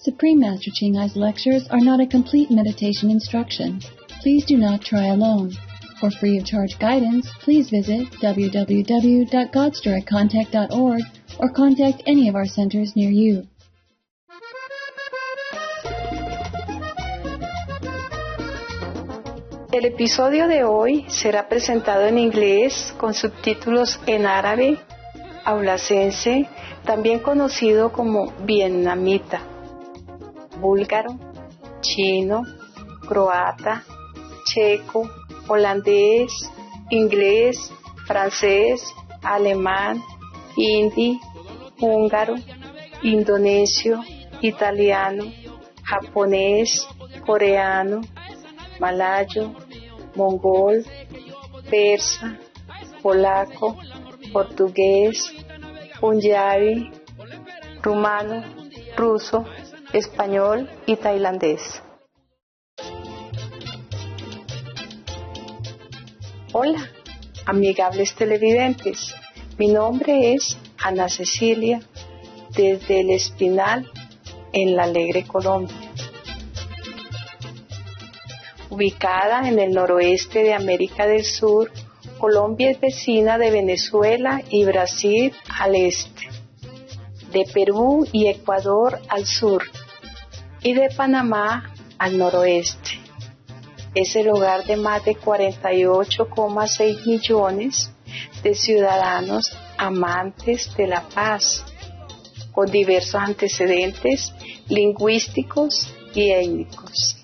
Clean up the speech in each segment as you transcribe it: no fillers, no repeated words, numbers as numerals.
Supreme Master Ching Ai's lectures are not a complete meditation instruction. Please do not try alone. For free of charge guidance, please visit www.godsdirectcontact.org or contact any of our centers near you. El episodio de hoy será presentado en inglés con subtítulos en árabe, aulacense, también conocido como vietnamita, búlgaro, chino, croata, checo, holandés, inglés, francés, alemán, hindi, húngaro, indonesio, italiano, japonés, coreano, malayo, mongol, persa, polaco, portugués, punjabi, rumano, ruso, español y tailandés. Hola, amigables televidentes. Mi nombre es Ana Cecilia, desde El Espinal, en la alegre Colombia. Ubicada en el noroeste de América del Sur, Colombia es vecina de Venezuela y Brasil al este, de Perú y Ecuador al sur, y de Panamá al noroeste. Es el hogar de más de 48,6 millones de ciudadanos amantes de la paz, con diversos antecedentes lingüísticos y étnicos.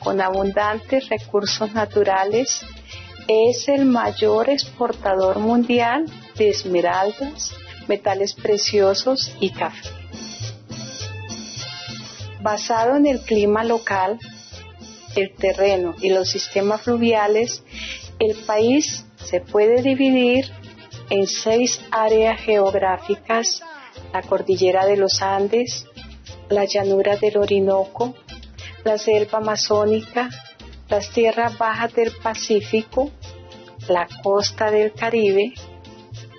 Con abundantes recursos naturales, es el mayor exportador mundial de esmeraldas, metales preciosos y café. Basado en el clima local, el terreno y los sistemas fluviales, el país se puede dividir en 6 áreas geográficas: la cordillera de los Andes, la llanura del Orinoco, la selva amazónica, las tierras bajas del Pacífico, la costa del Caribe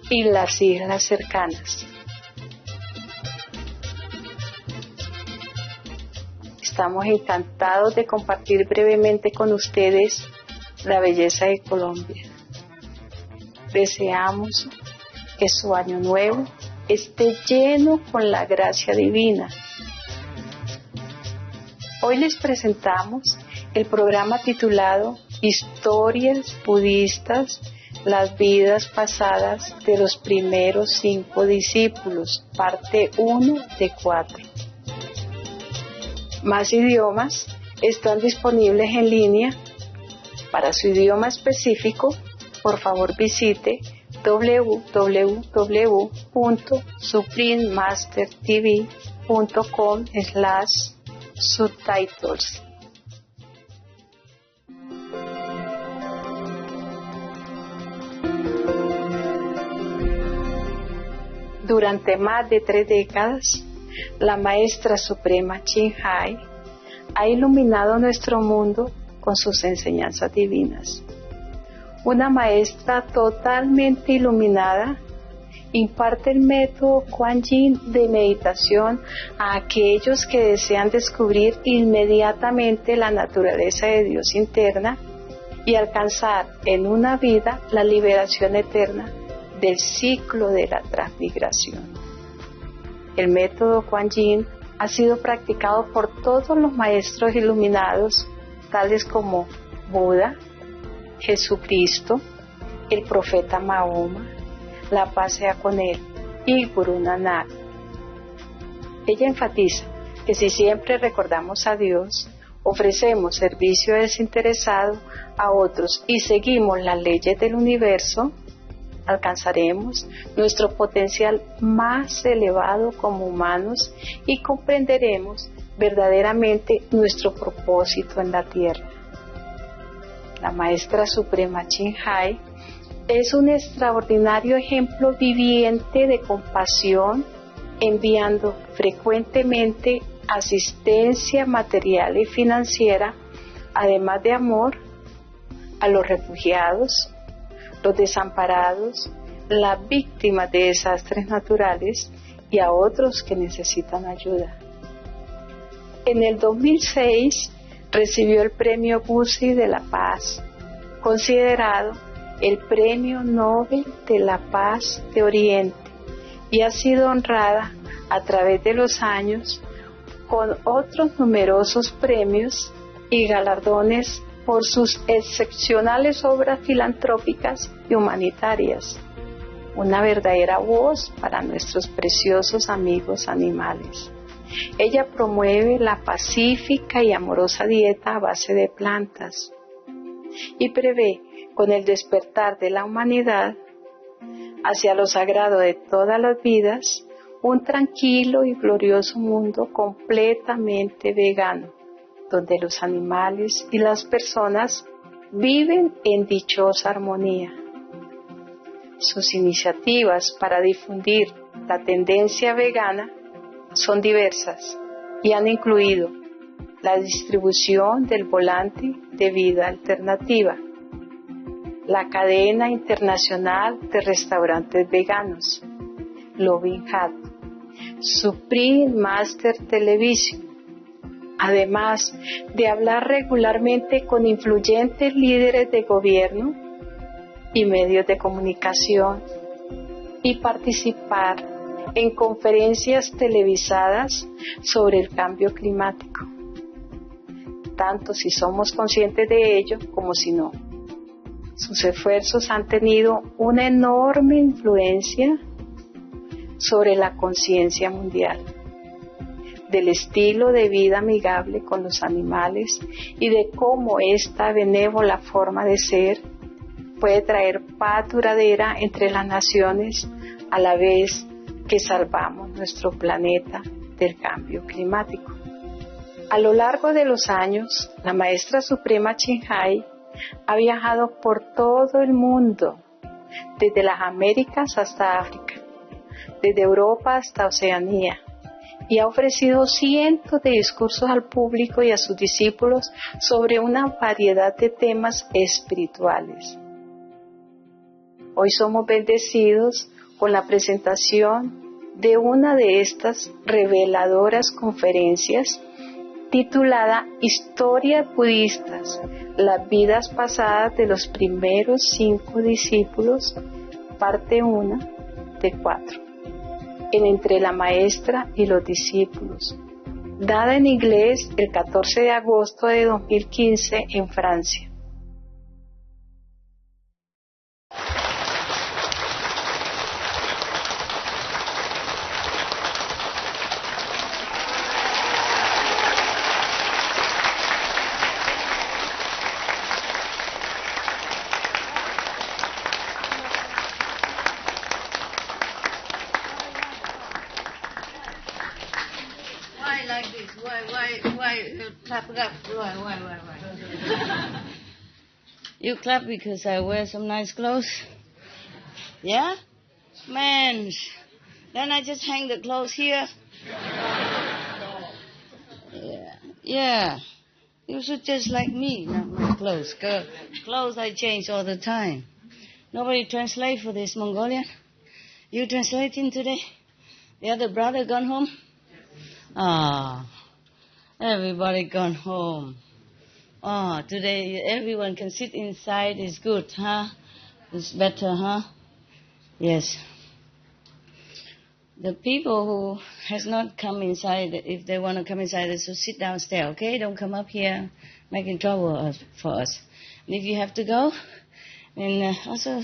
y las islas cercanas. Estamos encantados de compartir brevemente con ustedes la belleza de Colombia. Deseamos que su año nuevo esté lleno con la gracia divina. Hoy les presentamos el programa titulado Historias Budistas, las vidas pasadas de los primeros 5 discípulos, parte 1 de 4. Más idiomas están disponibles en línea. Para su idioma específico, por favor visite www.suprememastertv.com/subtitles. Durante más de 3 décadas, la Maestra Suprema Ching Ai ha iluminado nuestro mundo con sus enseñanzas divinas. Una maestra totalmente iluminada imparte el método Kuan Yin de meditación a aquellos que desean descubrir inmediatamente la naturaleza de Dios interna y alcanzar en una vida la liberación eterna del ciclo de la transmigración. El método Kuan Yin ha sido practicado por todos los maestros iluminados, tales como Buda, Jesucristo, el profeta Mahoma, la paz sea con él, y Gurú Nanak. Ella enfatiza que si siempre recordamos a Dios, ofrecemos servicio desinteresado a otros y seguimos las leyes del universo, alcanzaremos nuestro potencial más elevado como humanos y comprenderemos verdaderamente nuestro propósito en la tierra. La Maestra Suprema Ching Ai es un extraordinario ejemplo viviente de compasión, enviando frecuentemente asistencia material y financiera, además de amor, a los refugiados, los desamparados, las víctimas de desastres naturales y a otros que necesitan ayuda. En el 2006 recibió el Premio Buddhist de la Paz, considerado el Premio Nobel de la Paz de Oriente, y ha sido honrada a través de los años con otros numerosos premios y galardones por sus excepcionales obras filantrópicas y humanitarias. Una verdadera voz para nuestros preciosos amigos animales. Ella promueve la pacífica y amorosa dieta a base de plantas y prevé, con el despertar de la humanidad hacia lo sagrado de todas las vidas, un tranquilo y glorioso mundo completamente vegano, donde los animales y las personas viven en dichosa armonía. Sus iniciativas para difundir la tendencia vegana son diversas y han incluido la distribución del volante de vida alternativa, la cadena internacional de restaurantes veganos, Loving Hat, Supreme Master Television, además de hablar regularmente con influyentes líderes de gobierno y medios de comunicación y participar en conferencias televisadas sobre el cambio climático, tanto si somos conscientes de ello como si no. Sus esfuerzos han tenido una enorme influencia sobre la conciencia mundial, del estilo de vida amigable con los animales y de cómo esta benévola forma de ser puede traer paz duradera entre las naciones a la vez que salvamos nuestro planeta del cambio climático. A lo largo de los años, la Maestra Suprema Ching ha viajado por todo el mundo, desde las Américas hasta África, desde Europa hasta Oceanía, y ha ofrecido cientos de discursos al público y a sus discípulos sobre una variedad de temas espirituales. Hoy somos bendecidos con la presentación de una de estas reveladoras conferencias titulada Historias Budistas, las vidas pasadas de los primeros 5 discípulos, parte 1 de 4, en Entre la Maestra y los Discípulos, dada en inglés el 14 de agosto de 2015 en Francia. Why? You clap because I wear some nice clothes? Yeah? Man, then I just hang the clothes here. Yeah. You should just like me, not my clothes. Clothes I change all the time. Nobody translate for this Mongolian? You translating today? The other brother gone home? Ah, everybody gone home. Oh, today everyone can sit inside. It's good, huh? It's better, huh? Yes. The people who has not come inside, if they want to come inside, they should sit downstairs, okay? Don't come up here making trouble for us. And if you have to go, then also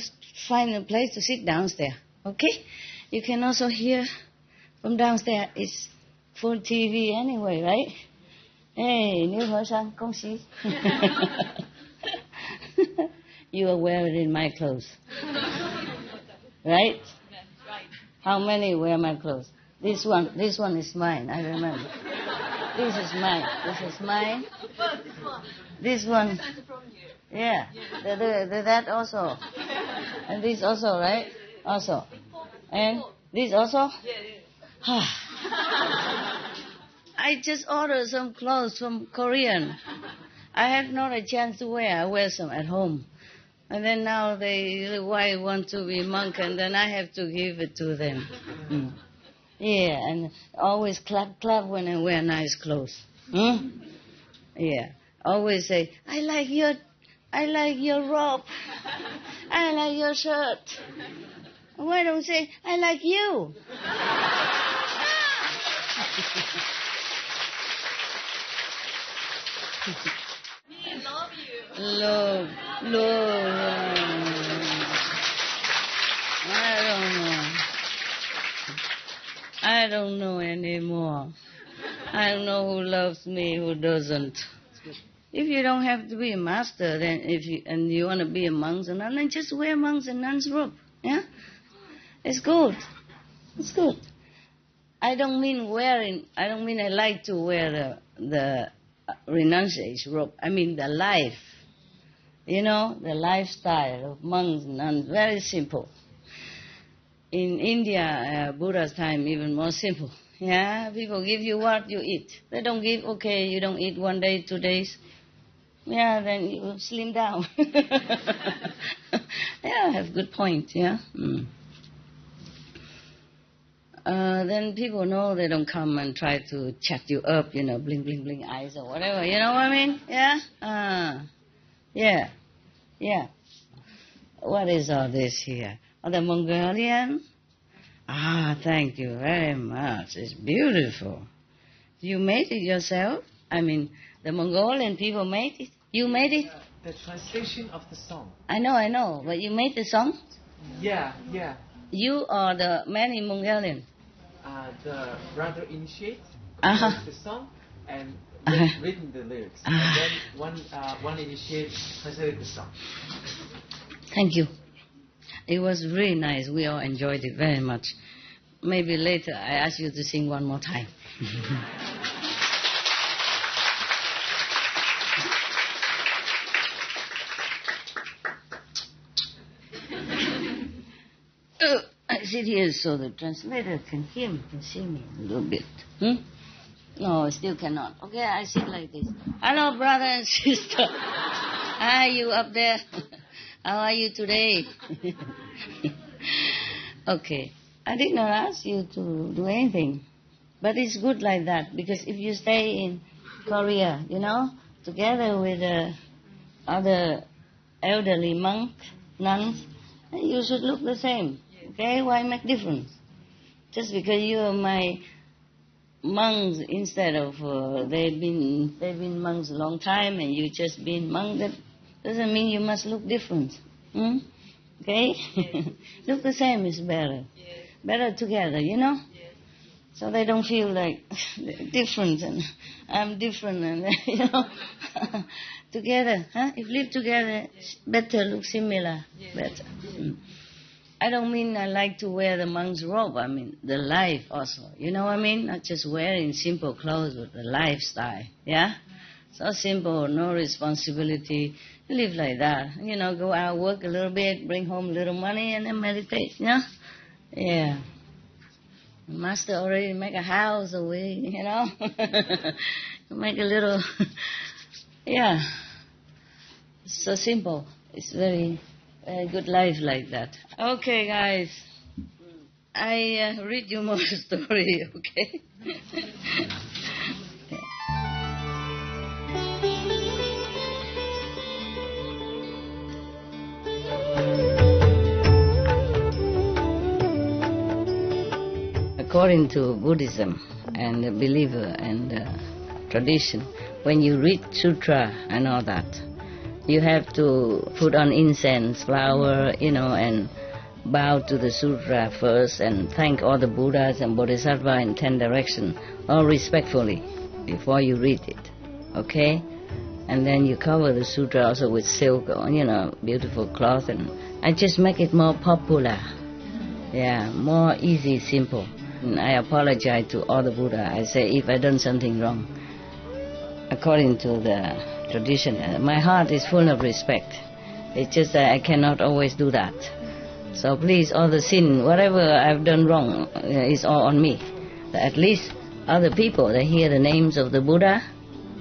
find a place to sit downstairs, okay? You can also hear from downstairs. It's full TV anyway, right? Hey, New Hersan, Gong Xi. You are wearing my clothes. Right? How many wear my clothes? This one is mine, I remember. This is mine. This one. Yeah. That also. And this also, right? Also. And this also? I just ordered some clothes from Korean. I have not a chance to wear. I wear some at home. And then now they want to be monk, and then I have to give it to them. Yeah, and always clap when I wear nice clothes. Hmm? Yeah. Always say, I like your robe. I like your shirt. Why don't you say, I like you? Me love you. Love. I don't know anymore. I don't know who loves me, who doesn't. If you don't have to be a master, then and you want to be a monk and nun, then just wear monks and nuns robe. Yeah, it's good. It's good. I don't mean I like to wear the renunciation robe. I mean the life. You know, the lifestyle of monks and nuns, very simple. In India, Buddha's time, even more simple. Yeah, people give you what you eat. They don't give, okay, you don't eat 1 day, 2 days. Yeah, then you slim down. Yeah, have good point, yeah. Then people know they don't come and try to chat you up, you know, bling, bling, bling eyes or whatever. You know what I mean? Yeah? Yeah. What is all this here? Oh, the Mongolian? Thank you very much. It's beautiful. You made it yourself? I mean, the Mongolian people made it? You made it? The translation of the song. I know. But you made the song? Yeah. You or the man in Mongolian? The brother initiate Uh-huh. the song and Uh-huh. written the lyrics. And then one initiate translated the song. Thank you. It was really nice. We all enjoyed it very much. Maybe later I ask you to sing one more time. I sit here so the translator can hear me, can see me a little bit. No, I still cannot. Okay, I sit like this. Hello, brother and sister. Hi, you up there. How are you today? Okay. I did not ask you to do anything. But it's good like that, because if you stay in Korea, you know, together with other elderly monks, nuns, you should look the same. Okay? Why make difference? Just because you are my monks instead of they've been monks a long time and you just been monk, that doesn't mean you must look different. Okay? Yes. Look the same is better. Yes. Better together, you know? Yes. So they don't feel like different and I'm different and, you know. Together, huh? If live together, better look similar. Yes. Better. I don't mean I like to wear the monk's robe. I mean the life also. You know what I mean? Not just wearing simple clothes, but the lifestyle. Yeah? So simple, no responsibility. Live like that. You know, go out, work a little bit, bring home a little money, and then meditate. Yeah? Yeah. The master already make a house away, you know. Make a little, yeah. It's so simple. It's very, very good life like that. Okay, guys. I read you more story, okay? According to Buddhism and the believer and tradition, when you read sutra and all that, you have to put on incense, flower, you know, and bow to the sutra first and thank all the Buddhas and Bodhisattvas in 10 directions, all respectfully, before you read it, okay? And then you cover the sutra also with silk or, you know, beautiful cloth, and I just make it more popular. Yeah, more easy, simple. And I apologize to all the Buddha. I say if I done something wrong, according to the tradition, my heart is full of respect. It's just that I cannot always do that. So please, all the sin, whatever I've done wrong, is all on me. At least other people, they hear the names of the Buddha,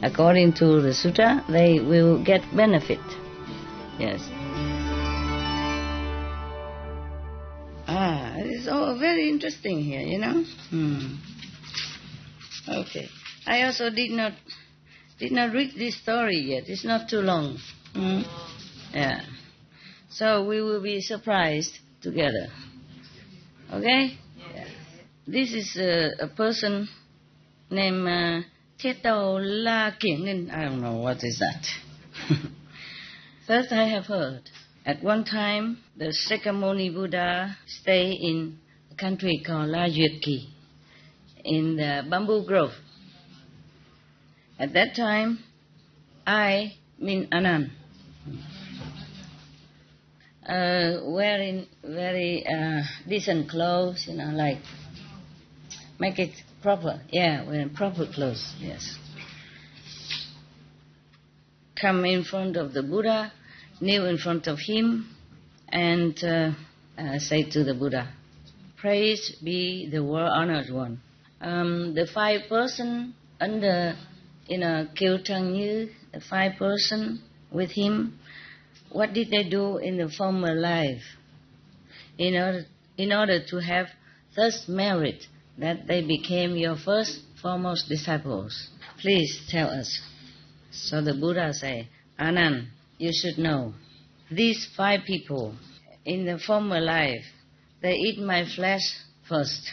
according to the sutta, they will get benefit. Yes. It's all very interesting here, you know. Okay. I also did not read this story yet. It's not too long. Yeah. So we will be surprised together. Okay? Yeah. This is a person named Theto La Kieng. I don't know what is that. First I have heard, at one time, the Sakyamuni Buddha stayed in a country called La Yueki, in the bamboo grove. At that time, I mean Anand, wearing very decent clothes, like make it proper. Yeah, wearing proper clothes, yes. Come in front of the Buddha, kneel in front of him, and say to the Buddha, "Praise be the world-honored one." The 5 persons under, Kiêu Trăng Như, the 5 persons with him, what did they do in the former life in order to have thus merit that they became your first foremost disciples? Please tell us. So the Buddha say, "Anand, you should know, these 5 people in the former life, they eat my flesh first.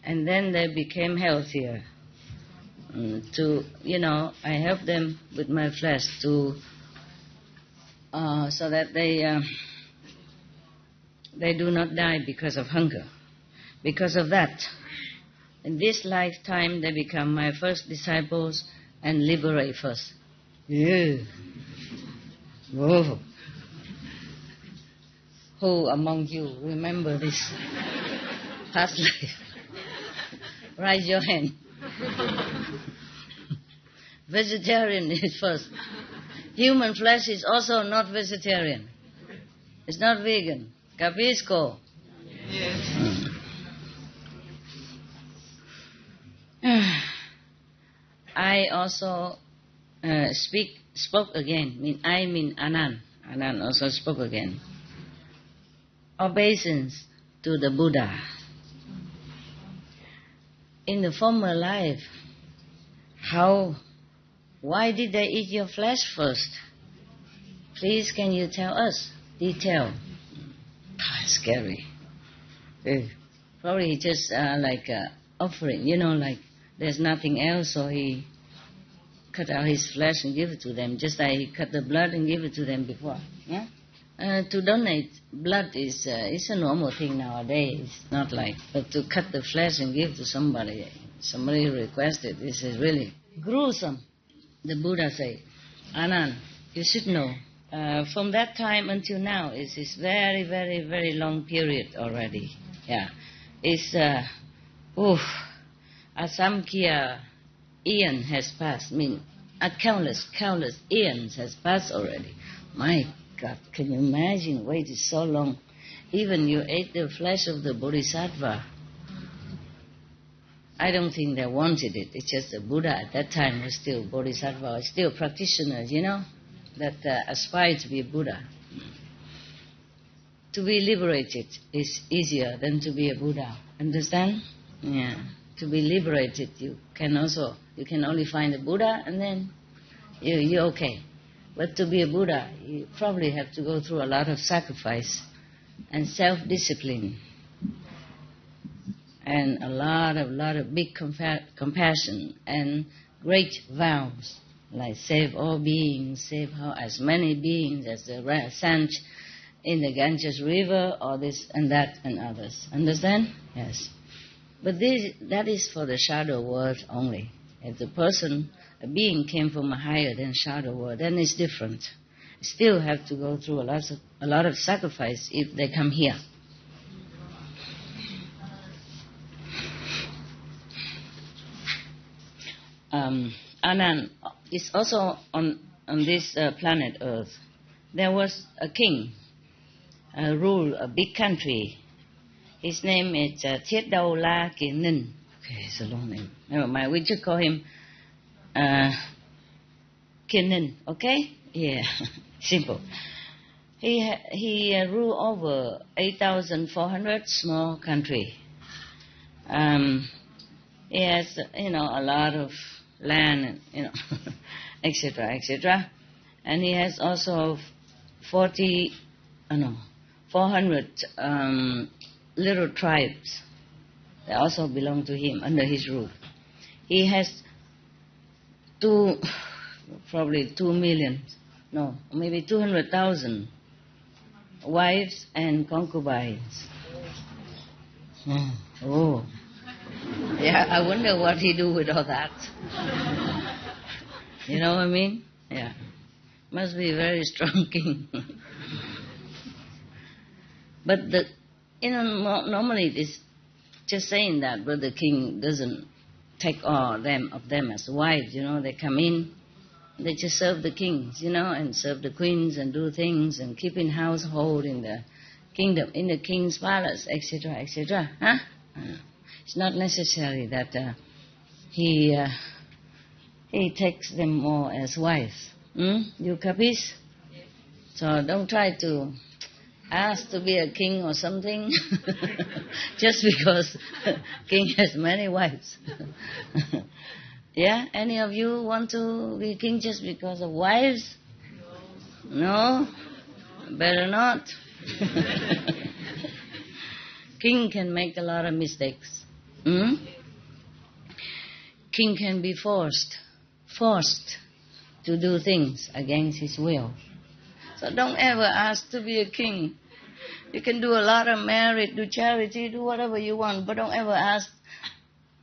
And then they became healthier. I help them with my flesh so that they do not die because of hunger. Because of that, in this lifetime they become my first disciples and liberate first." Yeah. Whoa. Who among you remember this past life? Raise your hand. Vegetarian is first. Human flesh is also not vegetarian. It's not vegan. Capisco? Yes. I also spoke again. I mean Anand. Anand also spoke again. Obeisance to the Buddha. In the former life, why did they eat your flesh first? Please, can you tell us? Detail. Scary. Probably just like offering, like there's nothing else, so he cut out his flesh and give it to them, just like he cut the blood and give it to them before. Yeah? To donate blood is a normal thing nowadays. It's not like, but to cut the flesh and give to somebody requested, this is really gruesome. The Buddha said, "Anand, you should know, from that time until now, it's very, very, very long period already. Yeah, it's Asamkhya eon has passed. Countless eons has passed already. My God, can you imagine? Waited so long. Even you ate the flesh of the Bodhisattva. I don't think they wanted it. It's just the Buddha at that time was still Bodhisattva, was still practitioners, that aspire to be a Buddha. To be liberated is easier than to be a Buddha. Understand? Yeah. To be liberated, you can only find a Buddha and then you're okay. But to be a Buddha, you probably have to go through a lot of sacrifice and self-discipline and a lot of big compassion and great vows, like save all beings, save as many beings as the sand in the Ganges River, or this and that and others. Understand? Yes. But that is for the shadow world only. If a being came from a higher than shadow world, then it's different. Still have to go through a lot of sacrifice if they come here. Anand is also on this planet Earth. There was a king ruled a big country. His name is Theto La Kieng. Okay, it's a long name. Never mind, we just call him Kieng. Okay? Yeah, simple. He ruled over 8,400 small country. He has, a lot of land, etc., etc. And he has also 400 little tribes that also belong to him under his roof. He has probably 2 million, maybe 200,000 wives and concubines. Oh. Yeah, I wonder what he do with all that. You know what I mean? Yeah. Must be a very strong king. But normally it's just saying that, but the king doesn't take all of them as wives, They come in, they just serve the kings, and serve the queens and do things and keep in household in the kingdom, in the king's palace, etc., etc. Huh? It's not necessary that he takes them all as wives. You capish? So don't try to ask to be a king or something just because king has many wives. Yeah? Any of you want to be king just because of wives? No? Better not. King can make a lot of mistakes. King can be forced to do things against his will. So don't ever ask to be a king. You can do a lot of merit, do charity, do whatever you want, but don't ever ask,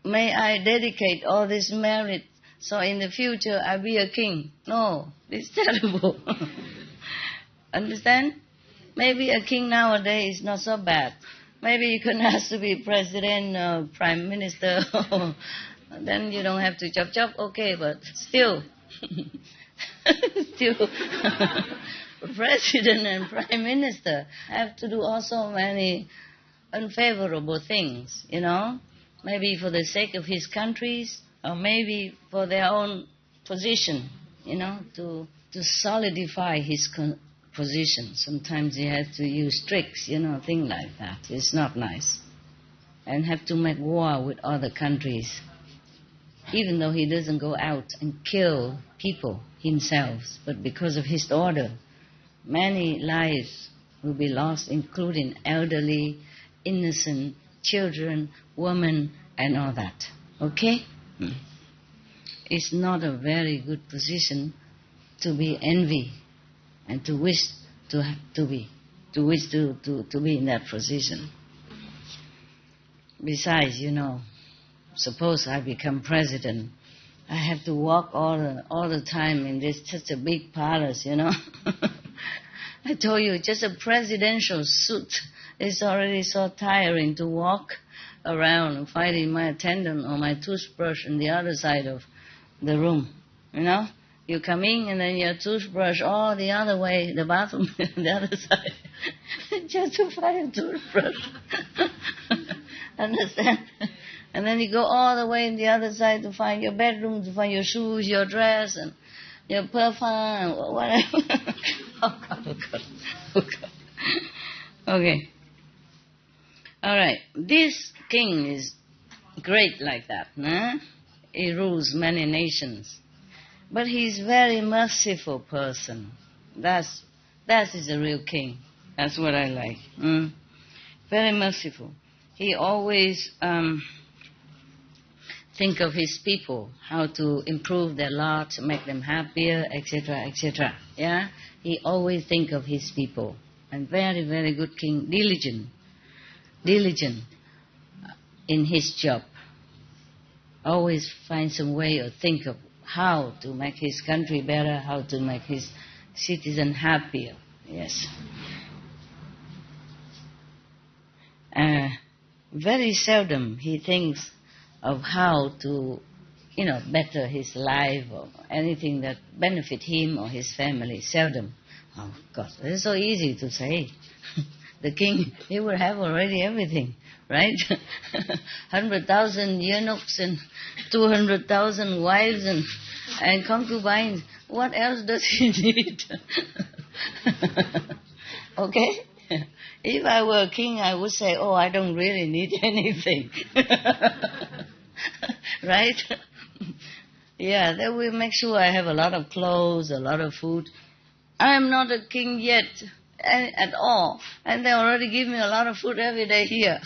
may I dedicate all this merit so in the future I be a king? No, it's terrible. Understand? Maybe a king nowadays is not so bad. Maybe you can ask to be president or prime minister. Then you don't have to chop, okay, but still, president and prime minister have to do also many unfavorable things, maybe for the sake of his countries or maybe for their own position, to solidify his position. Sometimes he has to use tricks, things like that. It's not nice. And have to make war with other countries. Even though he doesn't go out and kill people himself, but because of his order, many lives will be lost, including elderly, innocent children, women, and all that. Okay? It's not a very good position to be envy and to wish to be in that position. Besides, suppose I become president, I have to walk all the time in this such a big palace, I told you, just a presidential suit is already so tiring to walk around and finding my attendant or my toothbrush on the other side of the room, You come in and then your toothbrush all the other way, the bathroom on the other side, just to find a toothbrush. Understand? And then you go all the way on the other side to find your bedroom, to find your shoes, your dress, and your perfume, or whatever. Oh, God. Okay. All right. This king is great like that. Huh? He rules many nations. But he's a very merciful person. That is a real king. That's what I like. Very merciful. He always think of his people, how to improve their lot, make them happier, etc., etc. Yeah? He always think of his people. And very, very good king. Diligent in his job. Always find some way or think of how to make his country better, how to make his citizen happier. Yes. Very seldom he thinks of how to, better his life or anything that benefit him or his family. Seldom. Oh, God, it's so easy to say. The king, he will have already everything, right? 100,000 eunuchs and 200,000 wives and concubines. What else does he need? Okay? If I were a king, I would say, I don't really need anything. right? Yeah, then we make sure I have a lot of clothes, a lot of food. I am not a king yet at all, and they already give me a lot of food every day here.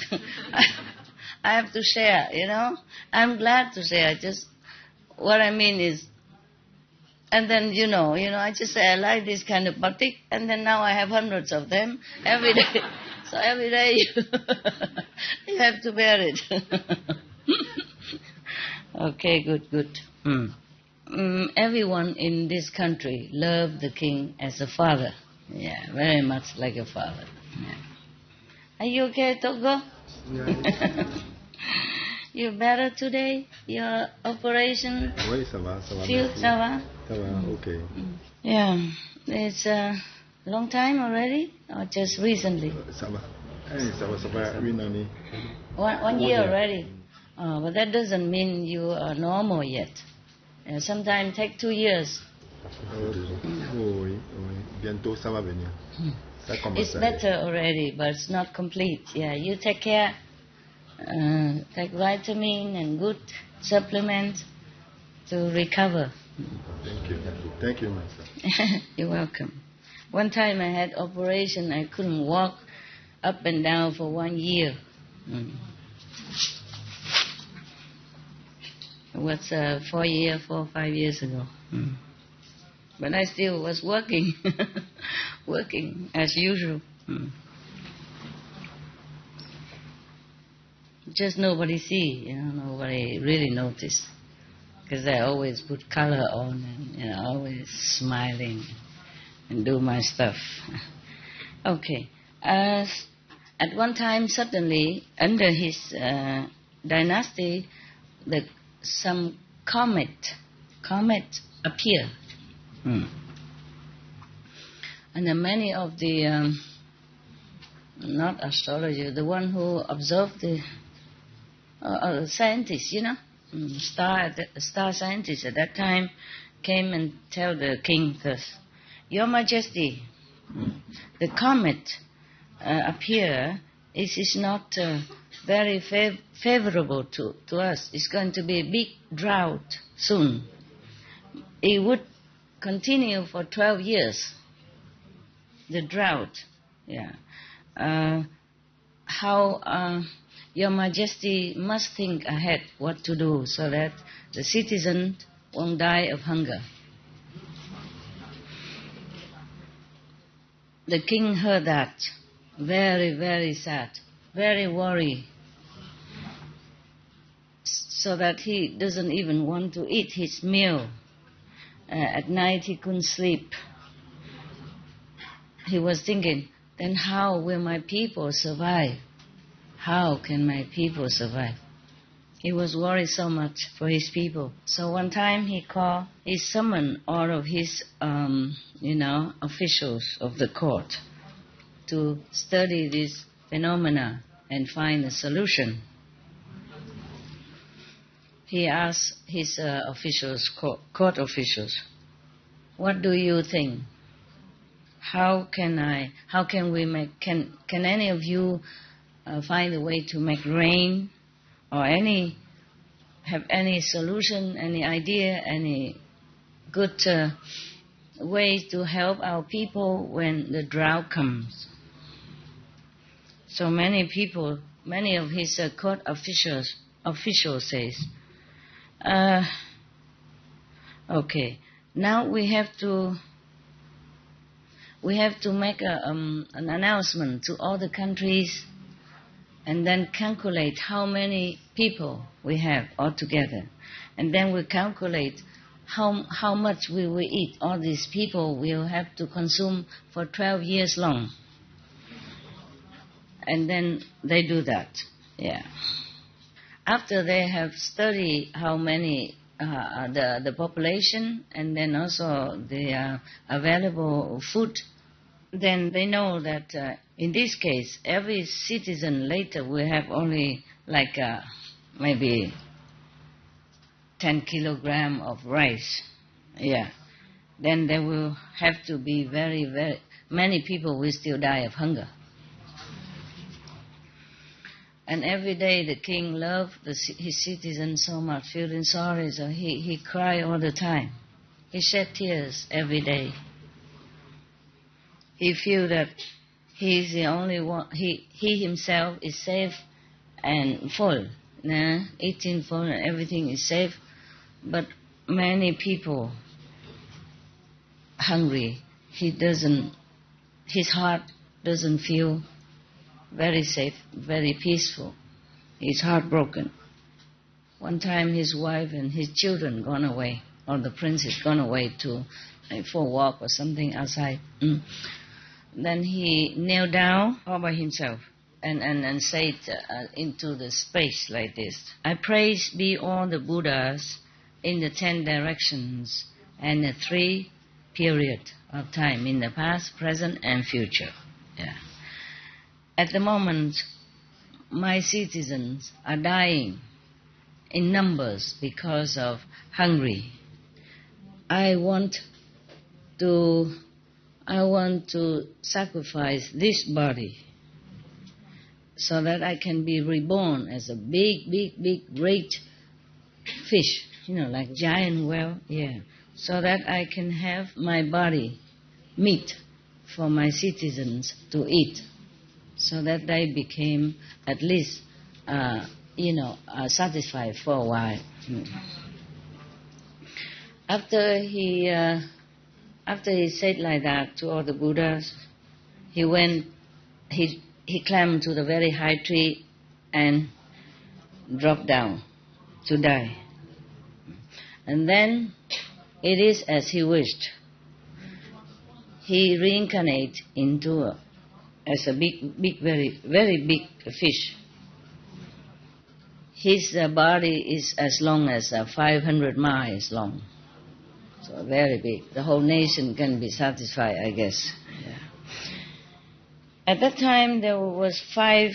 I have to share, you know. I'm glad to share. Just what I mean is, and then you know, I just say I like this kind of batik, and then now I have hundreds of them every day. So every day you have to bear it. Okay, good. Everyone in this country love the king as a father. Yeah, very much like a father. Yeah. Are you okay, Togo? Yeah. You better today? Your operation? Oui, ça va, Feel merci. ça va? Ça va, okay. Yeah. It's a long time already, or just recently? Ça va. Ça va une année. One year already. Oh, but that doesn't mean you are normal yet. Sometimes take 2 years. Oui. Bientôt ça va venir. Ça commence It's better already, but it's not complete. Yeah, you take care. Take vitamin and good supplements to recover. Thank you, master. You're welcome. One time I had operation, I couldn't walk up and down for 1 year. It was 4 or 5 years ago. But I still was working, working as usual. Just nobody see, nobody really notice. Because I always put color on and, always smiling and do my stuff. Okay. At one time, suddenly, under his dynasty, some comet appeared. And then many of the, not astrologers, the one who observed the scientists, star scientists at that time came and tell the king this, Your Majesty, the comet appear is not very favorable to us. It's going to be a big drought soon. It would continue for 12 years, the drought. Yeah. How Your Majesty must think ahead what to do so that the citizens won't die of hunger. The king heard that, very, very sad, very worried, so that he doesn't even want to eat his meal. At night he couldn't sleep. He was thinking, then how will my people survive? How can my people survive? He was worried so much for his people. So one time he summoned all of his, officials of the court to study this phenomena and find a solution. He asked his court officials, what do you think? Can any of you find a way to make rain, or have any solution, any idea, any good way to help our people when the drought comes? So many of his court officials says, okay, now we have to make an announcement to all the countries, and then calculate how many people we have altogether, and then we calculate how much we will eat. All these people will have to consume for 12 years long, and then they do that. Yeah. After they have studied how many the population, and then also the available food, then they know that in this case, every citizen later will have only like maybe 10 kilogram of rice. Yeah. Then there will have to be very, very many people will still die of hunger. And every day the king loved his citizens so much, feeling sorry, so he cried all the time. He shed tears every day. He feel that he's the only one, he himself is safe and full, eating full and everything is safe, but many people hungry. His heart doesn't feel very safe, very peaceful. He's heartbroken. One time his wife and his children gone away, or the prince has gone away for a walk or something outside. Then he knelt down all by himself and said into the space like this, I praise be all the Buddhas in the 10 directions and the 3 periods of time, in the past, present and future. Yeah. At the moment, my citizens are dying in numbers because of hungry. I want to sacrifice this body so that I can be reborn as a big, great fish, like giant whale, so that I can have my body meat for my citizens to eat, so that they became at least, satisfied for a while. After he said like that to all the Buddhas, he climbed to the very high tree and dropped down to die. And then it is as he wished. He reincarnated as a big, very big fish. His body is as long as 500 miles long. So very big. The whole nation can be satisfied, I guess. Yeah. At that time, there was 5,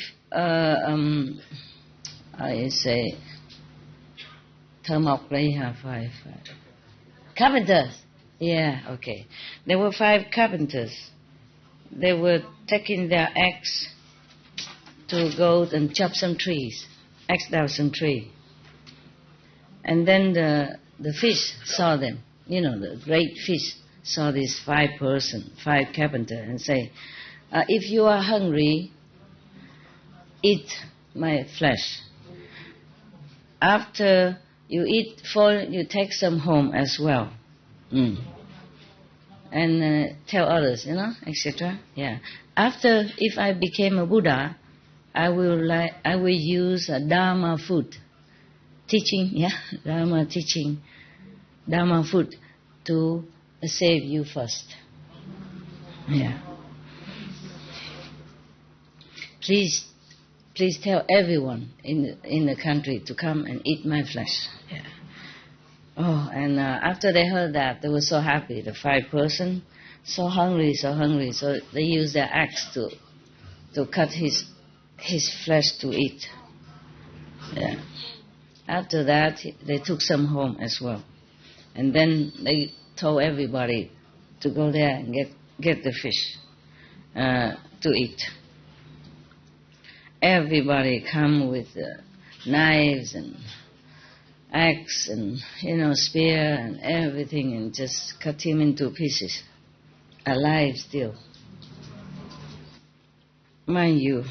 carpenters. Yeah, okay. There were 5 carpenters. They were taking their axe to go and chop some trees, axe down some tree. And then the fish saw them. The great fish saw these 5 carpenters and say, if you are hungry, eat my flesh. After you eat full, you take some home as well. And tell others, etc. Yeah. After, if I became a Buddha, I will use a Dharma food teaching, Dharma food to save you first. Yeah. Please tell everyone in the country to come and eat my flesh. Yeah. Oh, and after they heard that, they were so happy. The 5 person, so hungry, so they used their axe to cut his flesh to eat. Yeah. After that, they took some home as well, and then they told everybody to go there and get the fish to eat. Everybody come with knives and axe and spear and everything, and just cut him into pieces, alive still. Mind you,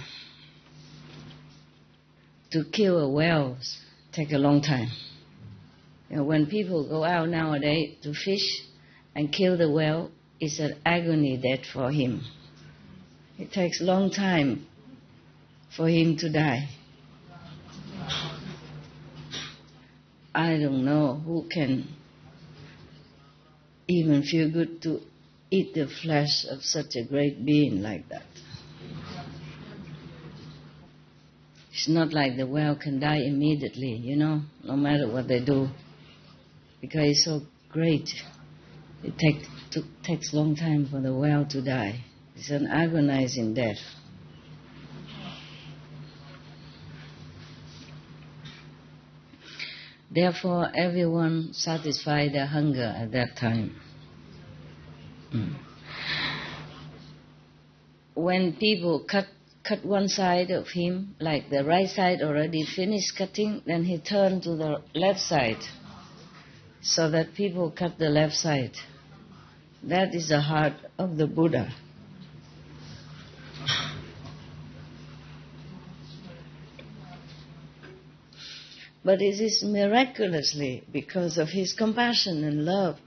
to kill a whale take a long time. When people go out nowadays to fish and kill the whale, it's an agony death for him. It takes a long time for him to die. I don't know who can even feel good to eat the flesh of such a great being like that. It's not like the whale can die immediately, no matter what they do, because it's so great. It takes a long time for the whale to die. It's an agonizing death. Therefore, everyone satisfied their hunger at that time. When people cut cut one side of him, like the right side already finished cutting, then he turned to the left side, so that people cut the left side. That is the heart of the Buddha. But it is miraculously because of his compassion and love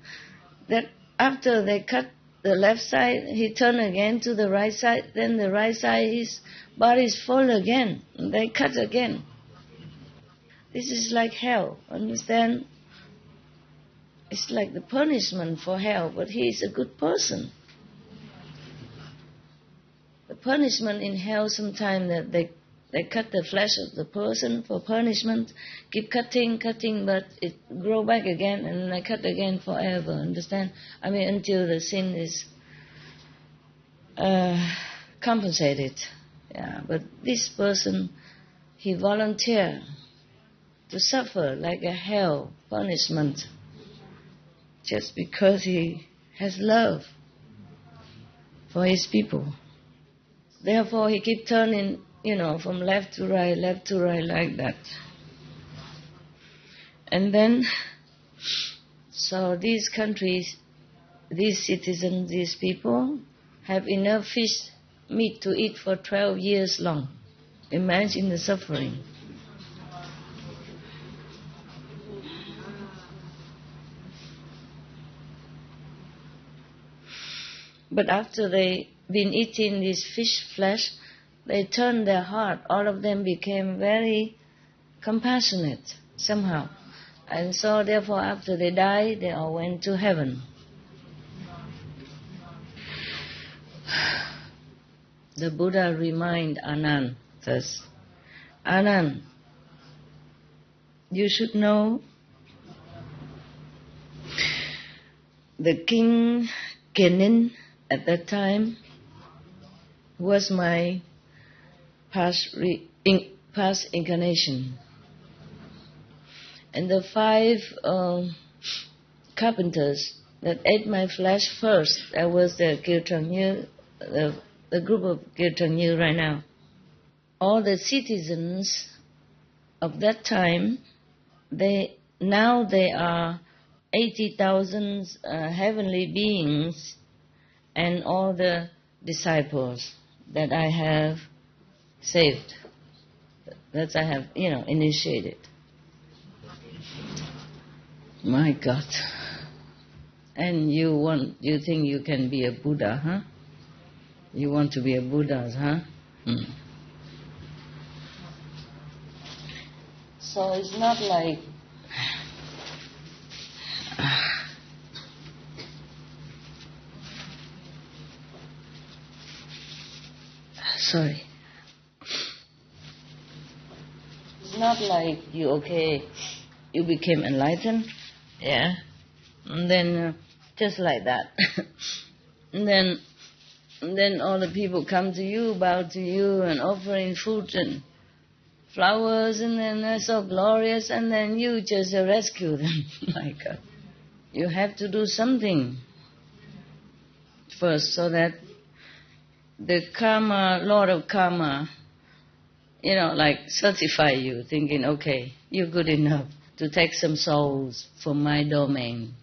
that after they cut the left side, he turned again to the right side, then the right side, his body is full again, and they cut again. This is like hell, understand? It's like the punishment for hell, but he is a good person. The punishment in hell sometimes that they cut the flesh of the person for punishment, keep cutting, but it grow back again, and they cut again forever, understand? I mean, until the sin is compensated. Yeah, but this person, he volunteered to suffer like a hell punishment just because he has love for his people. Therefore, he keep turning, from left to right like that. And then, so these countries, these citizens, these people have enough fish meat to eat for 12 years long. Imagine the suffering. But after they been eating this fish flesh, they turned their heart. All of them became very compassionate somehow. And so therefore after they died, they all went to heaven. The Buddha reminded Anand thus, Anand, you should know the King Kenin at that time was my past incarnation. And the 5 carpenters that ate my flesh first, that was the Kirtanyu, the group of Kirtanyu right now. All the citizens of that time, they are 80,000 heavenly beings and all the disciples that I have saved, that I have, initiated. My God. And you think you can be a Buddha, huh? You want to be a Buddha, huh? So it's not like sorry. It's not like you became enlightened, yeah, and then just like that, and then all the people come to you, bow to you, and offering food and flowers, and then they're so glorious, and then you just rescue them. My God, you have to do something first, so that the karma, Lord of karma, certify you, thinking, okay, you're good enough to take some souls from my domain.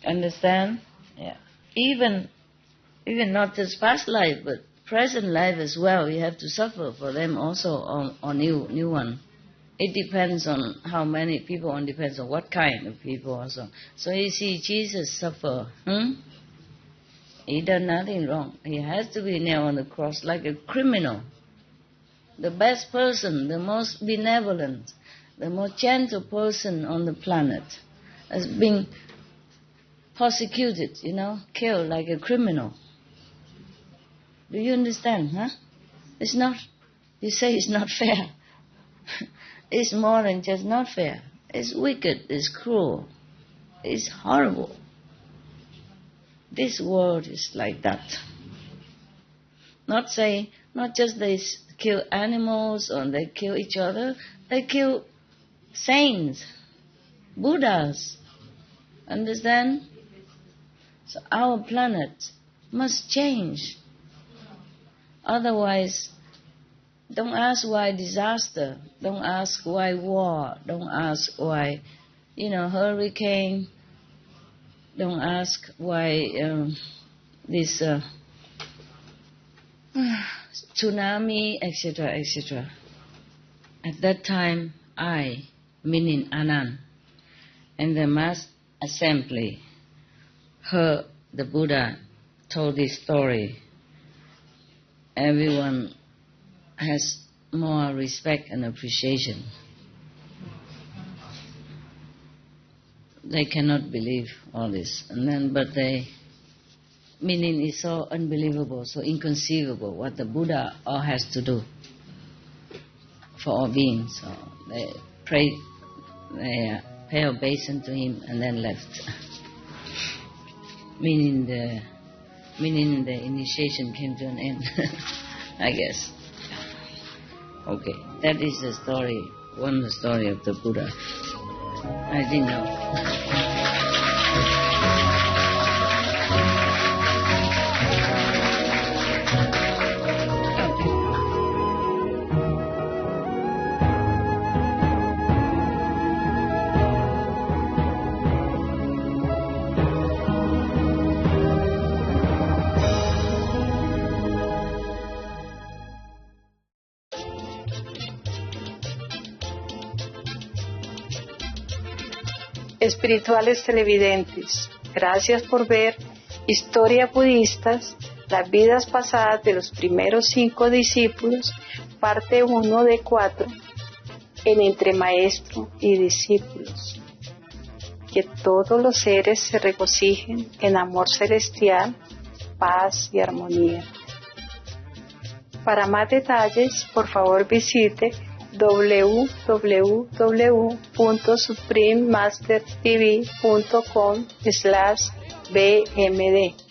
Understand? Yeah. Even not just past life, but present life as well, you have to suffer for them also on new one. It depends on how many people, and depends on what kind of people also. So you see, Jesus suffer. He done nothing wrong. He has to be nailed on the cross like a criminal. The best person, the most benevolent, the most gentle person on the planet has been persecuted, killed like a criminal. Do you understand, huh? It's not, you say it's not fair. It's more than just not fair. It's wicked, it's cruel, it's horrible. This world is like that. Not just they kill animals or they kill each other, they kill saints, Buddhas. Understand? So our planet must change. Otherwise, Don't ask why disaster. Don't ask why war. Don't ask why, hurricane. Don't ask why this tsunami, etc., etc. At that time, I, meaning Anand, and the mass assembly heard the Buddha told this story. Everyone has more respect and appreciation. They cannot believe all this, meaning is so unbelievable, so inconceivable what the Buddha all has to do for all beings. So they prayed, they pay obeisance to him and then left. meaning the initiation came to an end, I guess. Okay, that is the story, the story of the Buddha. I didn't know. Espirituales televidentes, gracias por ver Historias Budistas, las vidas pasadas de los primeros 5 discípulos, parte 1 de 4, en Entre Maestro y Discípulos. Que todos los seres se regocijen en amor celestial, paz y armonía. Para más detalles, por favor visite www.suprememastertv.com/bmd.